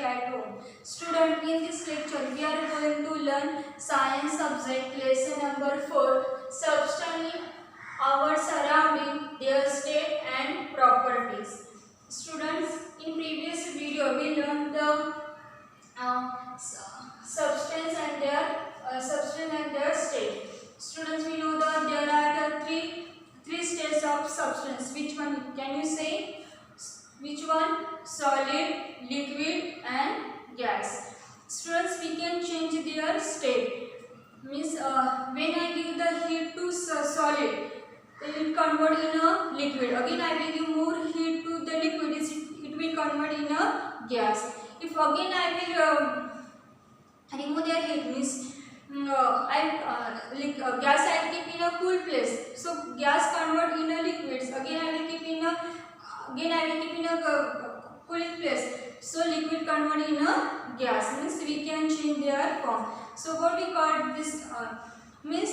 study at home. Student, in this lecture we are going to learn science subject lesson number 4, substance in our surrounding, their state and properties. Students, in previous video we learned the substance and their state. Students, we know that there are the three states of substance. Which one can you say? Which one? Solid, liquid and gas. Students, we can change their state. Means when I give the heat to solid, it will convert in a liquid. Again I will give more heat to the liquid, it will convert in a gas. If again I will remove their heat, means gas I will keep in a cool place, so gas convert in a liquids. Again I will keep in a cooling place, so liquid convert in a gas. Means we can change their form. So what we call this means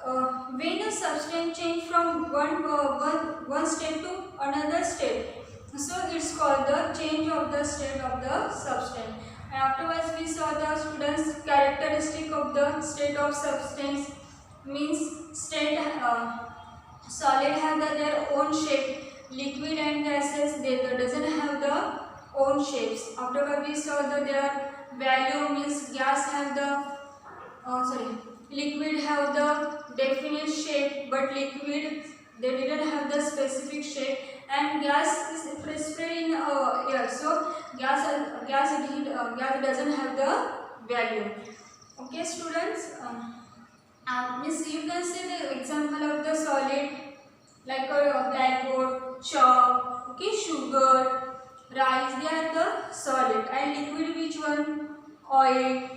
when a substance change from one state to another state, so it's called the change of the state of the substance. And afterwards we saw the students characteristic of the state of substance. Means state solid have their own shape, liquid and gases they doesn't have the own shapes. Afterwards we saw that their value, means gas have the liquid have the definite shape, but liquid they didn't have the specific shape, and gas is spread in air, so gas doesn't have the value. Okay students, means you can see the example of the solid like a blackboard, chalk, okay, sugar, rice, they are the solid. And liquid, which one? Oil,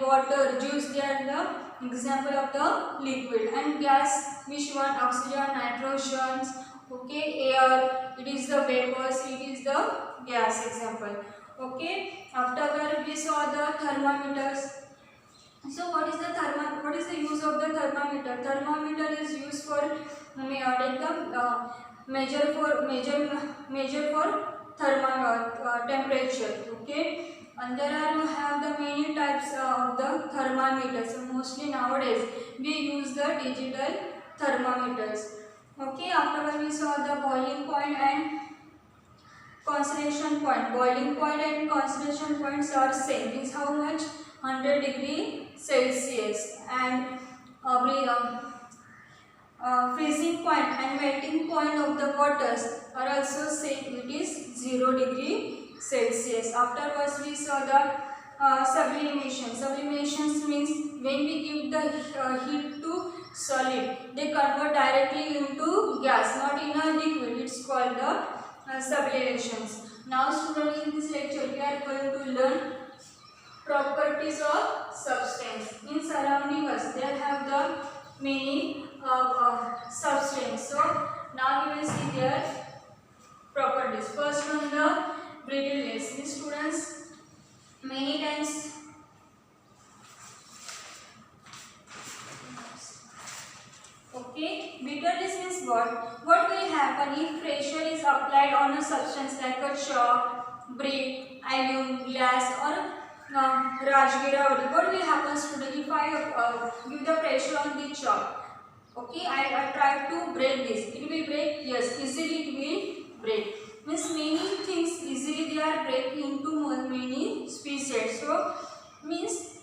water, juice, they are the example of the liquid. And gas, which one? Oxygen, nitrogen, okay, air, it is the vapors, it is the gas example. Okay, afterward we saw the thermometers. So what is the use of the thermometer? Thermometer is used for measure for temperature. Okay. And there have the many types of the thermometers. So mostly nowadays we use the digital thermometers. Okay, afterward we saw the boiling point and concentration point. Boiling point and concentration points are same. Means how much? 100 degree Celsius. And freezing point and melting point of the waters are also same. It is 0 degree Celsius. Afterwards we saw the sublimation. Sublimation means when we give the heat to solid, they convert directly into gas, not in a liquid. It's called the sublimations. Now students, in this lecture we are going to learn properties of substance. In surrounding us there have the many substance. So now we will see their properties. First one, the brittleness. These students, many times okay, brittleness means what will happen if pressure is applied on a substance like a chalk, brick, alum, glass or Rajgira. What will happen student if I give the pressure on the chalk? Okay, I try to break this. It will break? Yes, easily it will break. Means many things easily they are break into many pieces. So means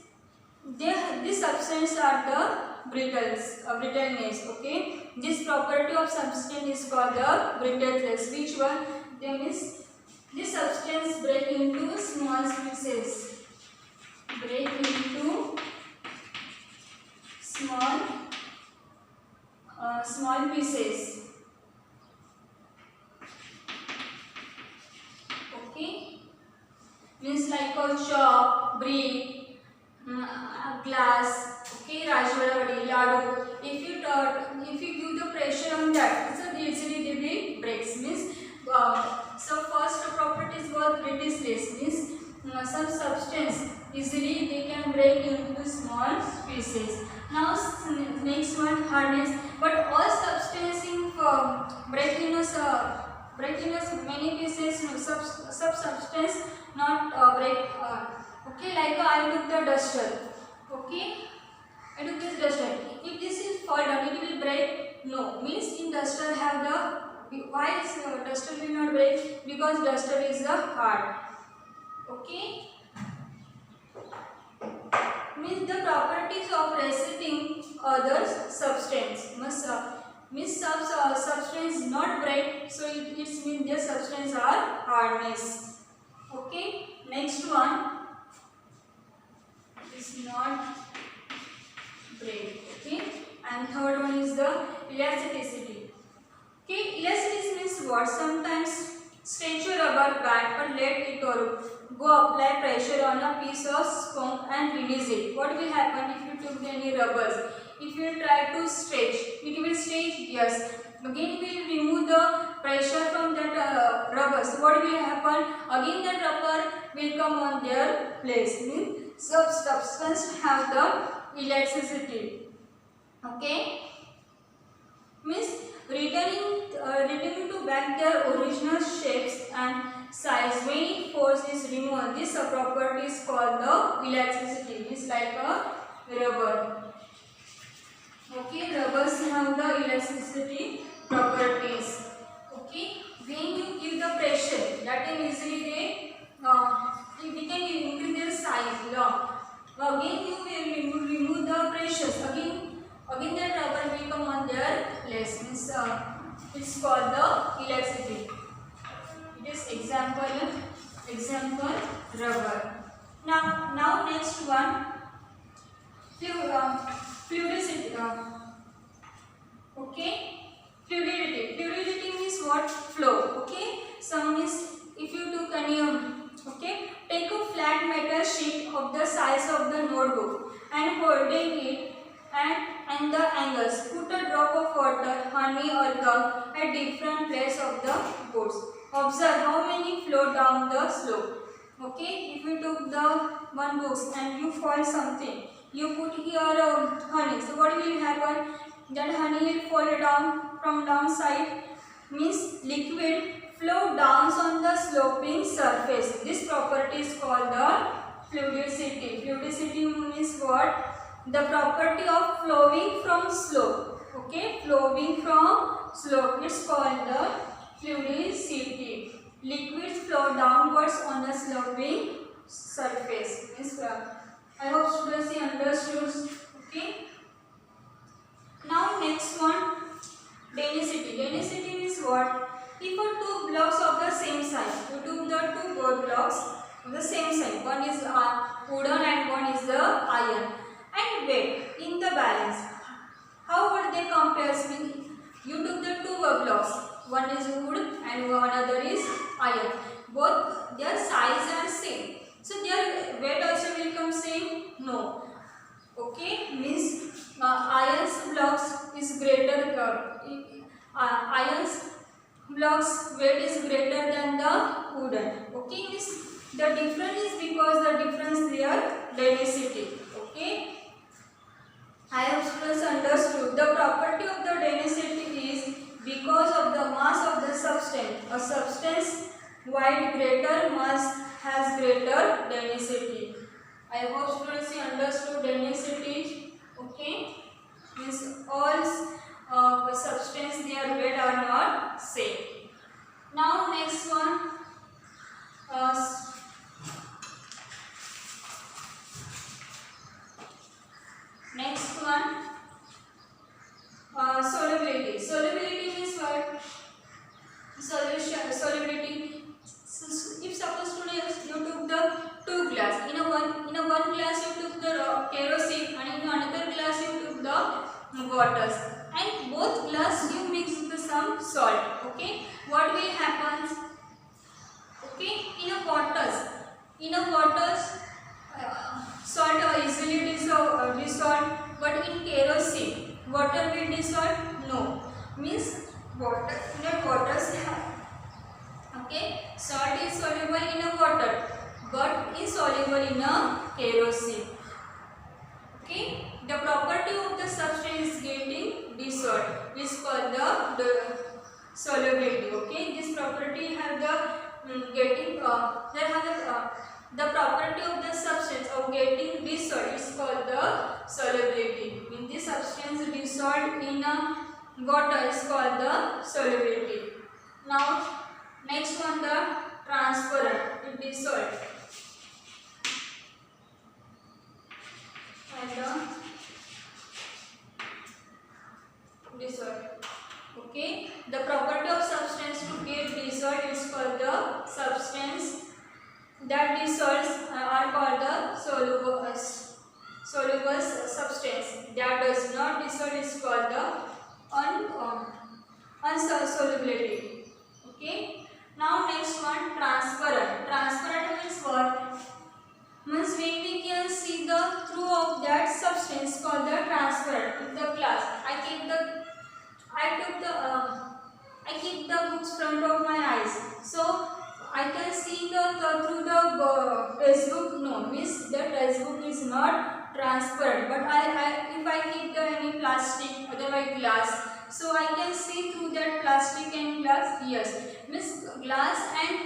this substance are the brittleness. Okay, this property of substance is called the brittleness. Which one? Then is this substance break into small pieces. Break into small pieces. Okay, means like a chalk, brick, glass. Okay, Rajwada, ladu. If you give the pressure on that, so easily they will breaks. Means so first properties was brittleness. Means some substance easily they can break into small pieces. Now next one, hardness. But all substance in break in a break in many pieces, substance not break. Okay, like I took the duster. Okay, I took this duster. If this is fall down, it will break. No, means in duster have the, why is duster will not break? Because duster is the hard. Okay, means the properties of resisting other substance means substance not break, so it means their substance are hardness. Okay, next one is not break. Okay, and third one is the elasticity. Okay, elasticity means what? Sometimes stretch your rubber band or let it or go apply pressure on a piece of sponge and release it. What will happen if you took any rubbers? If you try to stretch, it will stretch, yes. Again we will remove the pressure from that rubbers. What will happen? Again that rubber will come on their place. Means substance have the elasticity. Okay? Means returning to back their original shapes and size when force is removed. This property is called the elasticity. It's like a rubber. Okay, rubbers have the elasticity properties. Okay, when you give the pressure, that can easily we can increase their size. Again you will remove the pressures. Again that rubber will come on their place. Means it's called the elasticity. It is example rubber. Now next one, fluidity. Okay, fluidity means what? Flow. Okay, some means if you took any okay, take a flat metal sheet of the size of the notebook and holding it and the angles. Put a drop of water, honey or gum at different place of the boards. Observe how many flow down the slope. Okay, if you took the one box and you foil something, you put here honey. So what will happen? That honey will fall down from downside. Means liquid flow downs on the sloping surface. This property is called the fluidicity. Fluidicity means what? The property of flowing from slope. Okay, flowing from slope. It's called the fluidicity. Liquids flow downwards on the sloping surface. Means, I hope students you understood. Okay. Now next one, density. Density means what? If you two blocks of the same size, you took the two board blocks of the same size. One is wooden and one is the iron. And weight in the balance. How would they compare? You took the two blocks. One is wood and one other is iron. Both their size are same. So their weight also will come same? No. Okay, means iron's blocks is greater. Iron's blocks weight is greater than the wooden. Okay, means the difference is because the difference their density. Okay. I have students understood the property of the density is because of the mass of the substance. A substance wide greater mass has greater density. I hope students you understood density. Okay, means all substance their weight are not same. Now next one. Next one, solubility. Solubility means what? Solubility. If suppose today you took the two glass, in a one glass you took the kerosene and in another glass you took the waters, and both glass you mix with some salt. Okay, what will happen? Okay, in a waters. Salt easily dissolved, but in kerosene, water will dissolve? No. Means water, not waters. Okay, salt is soluble in a water, but insoluble in a kerosene. Okay, the property of the substance is getting dissolved. Is called the solubility. Okay, this property have the getting they have the property of the substance of getting dissolved is called the solubility. When the substance dissolved in a water is called the solubility. Now next one, the transparent, it dissolved, and the dissolved. Okay, the property of substance to get dissolved is called the substance that dissolves are called the soluble substance. That does not dissolve is called the unsolubility. Okay. Now next one, transparent. Transparent means what? Means when we can see the through of that substance called the transparent. In the class, I keep the books front of my eyes, so I can see the through the textbook. No, means the textbook is not transparent. But if I keep the any plastic, otherwise glass, so I can see through that plastic and glass. Yes, means glass and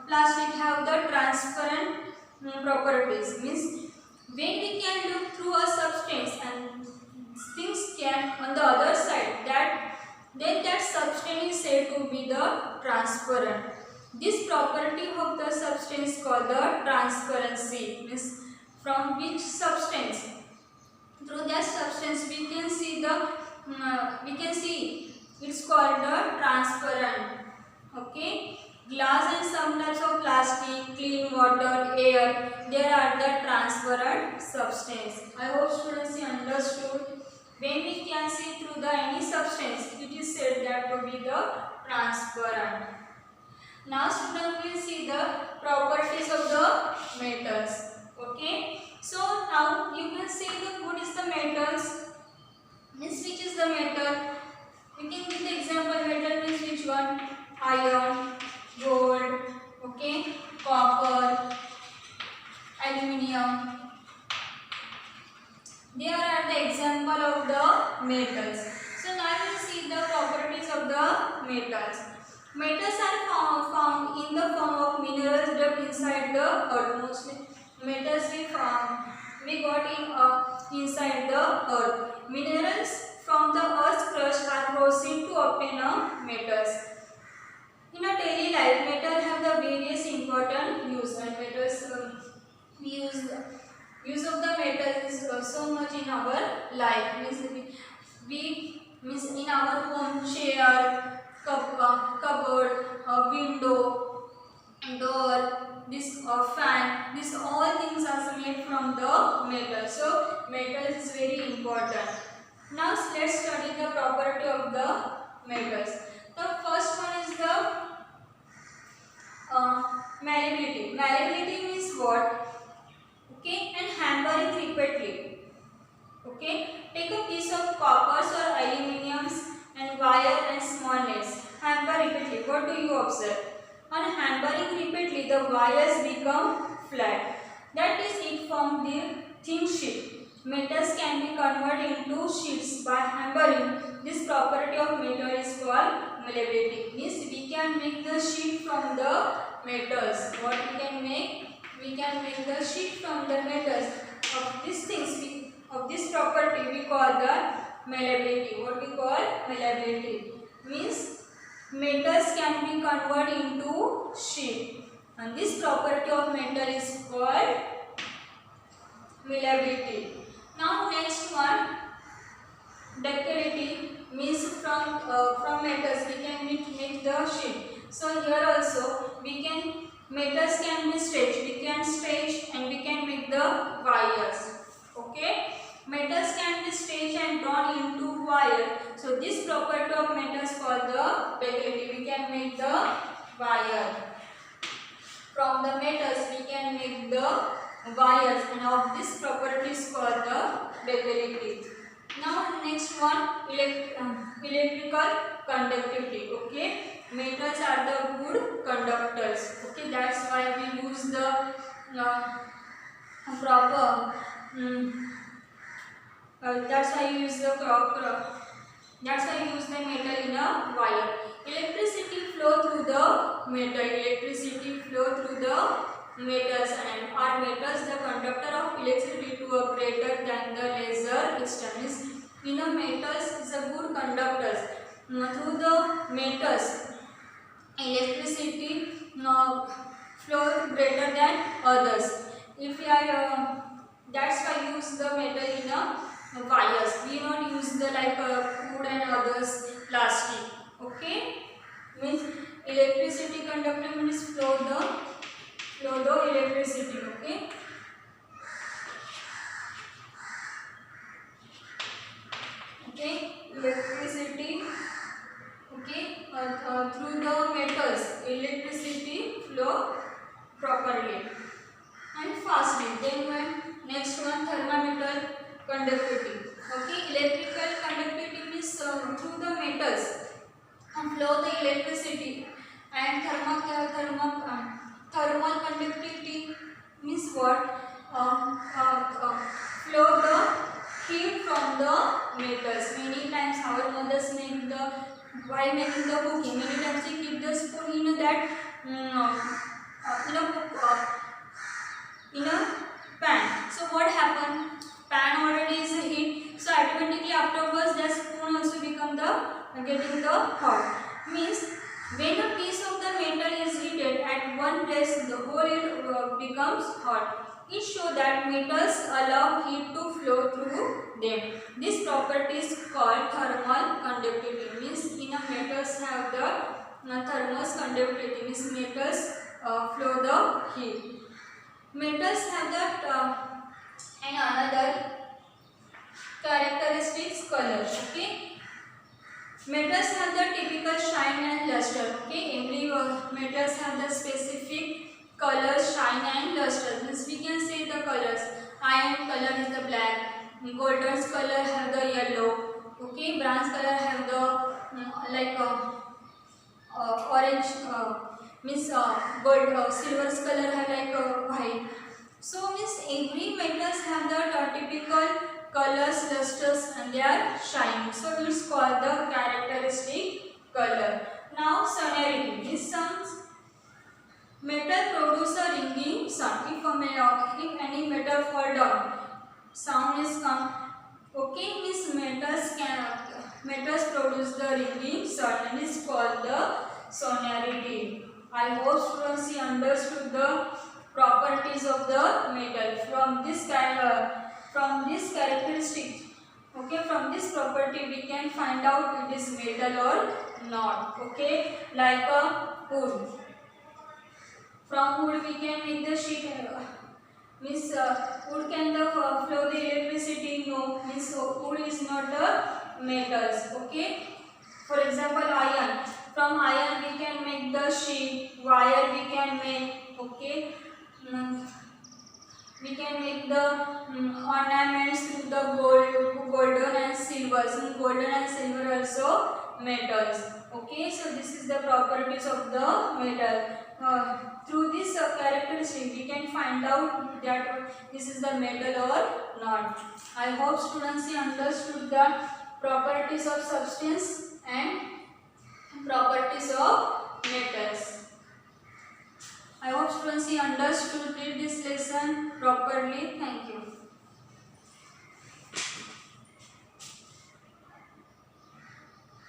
plastic have the transparent properties. Means when we can look through a substance and things can on the other side, then that substance is said to be the transparent. This property of the substance called the transparency. Means from which substance, through that substance we can see it's called the transparent. Okay, glass and some types of plastic, clean water, air, there are the transparent substance. I hope students you understood. When we can see through the any substance, it is said that to be the transparent. Now students will see the properties of the metals. Okay, so now you can see what is the metals. Means which is the metal. We can give the example. Metal means which one? Iron, gold, okay, copper, aluminium. There are the example of the metals. So now we will see the properties of the metals. Metals are found in the form of minerals deep inside the earth. Mostly metals we got in inside the earth. Minerals from the earth's crust are processed to obtain metals. In a daily life, metal have the various important use, and metals use of the metal is so much in our life. Means in our home, chair, cupboard, window, door, this fan, this all things are made from the metal. So metal is very important. Now let's study the property of the metals. The first one is the malleability. Malleability means what? Okay, and hammering repeatedly. Okay, take a piece of copper or aluminiums and wire and small nails. Hammer repeatedly. What do you observe? On hammering repeatedly, the wires become flat. That is, it forms the thin sheet. Metals can be converted into sheets by hammering. This property of metal is called malleability. Means we can make the sheet from the metals. What we can make? We can make the sheet from the metals. Of these things, of this property, we call the malleability. What we call malleability? Means metals can be converted into sheet. And this property of metal is called malleability. Now next one, ductility means from metals we can make the sheet. So here also metals can be stretched. We can stretch and we can make the wires. Okay, metals can be stretched and drawn into wire. So this property of metals called the ductility. We can make the wire. From the metals we can make the wires, and of this property is called the ductility. Now next one, electrical conductivity. Okay, metals are the good conductors. Okay, that's why we use the proper. That's why you use the that's why you use the metal in a wire. Electricity flow through the metal. Electricity flow through the metals, and are metals the conductor of electricity to a greater than the lesser extent. In a metals is a good conductors. Through the metals, electricity flow greater than others. If I that's why use the metal in a wires. We not use the like wood and others plastic. Okay, means electricity conductor means flow the electricity. Okay, electricity. Okay, through the metals electricity flow properly and fastly. Then next one, thermometer conductivity. Okay, electrical conductivity means through the metals flow the electricity, and thermal conductivity means what? Flow the heat from the metals. Many times our mothers make the, while making the cooking, many times they keep the spoon in that in a pan. So what happened? Pan already is heat, so automatically afterwards that spoon also become the getting the hot. Means when a piece of the metal is heated at one place, the whole it becomes hot. It shows that metals allow heat to flow through them. This property is called thermal conductivity. Means in a metals have the thermal conductivity. Means metals flow the heat. Metals have that and another characteristics color. Okay, metals have the typical shine and luster. Okay, every metals have the specific color, shine and luster. Means we can say the colors. Iron color is the black, golden's color have the yellow. Okay, bronze color have the like orange. Means gold, silver's color have like white. So means every metals have the typical colors, lusters and they are shining. So it's called the characteristic color. Now sonority. This sounds, metal produce a ringing sound. If any metal fall down, sound is come. Okay, means metals produce the ringing sound and is called the sonority. I hope students you understood the properties of the metal from this characteristic. Okay, from this property we can find out it is metal or not. Okay, like a wood. From wood we can make the sheet. Means wood can flow the electricity? No. Means wood is not the metals. Okay, for example iron. From iron we can make the sheet. Wire we can make. Okay, we can make the ornaments through the golden and silver. So golden and silver also metals. Okay, so this is the properties of the metal. Through this characteristic we can find out that this is the metal or not. I hope students you understood the properties of substance and properties of metals. I hope students you understood this lesson properly. Thank you.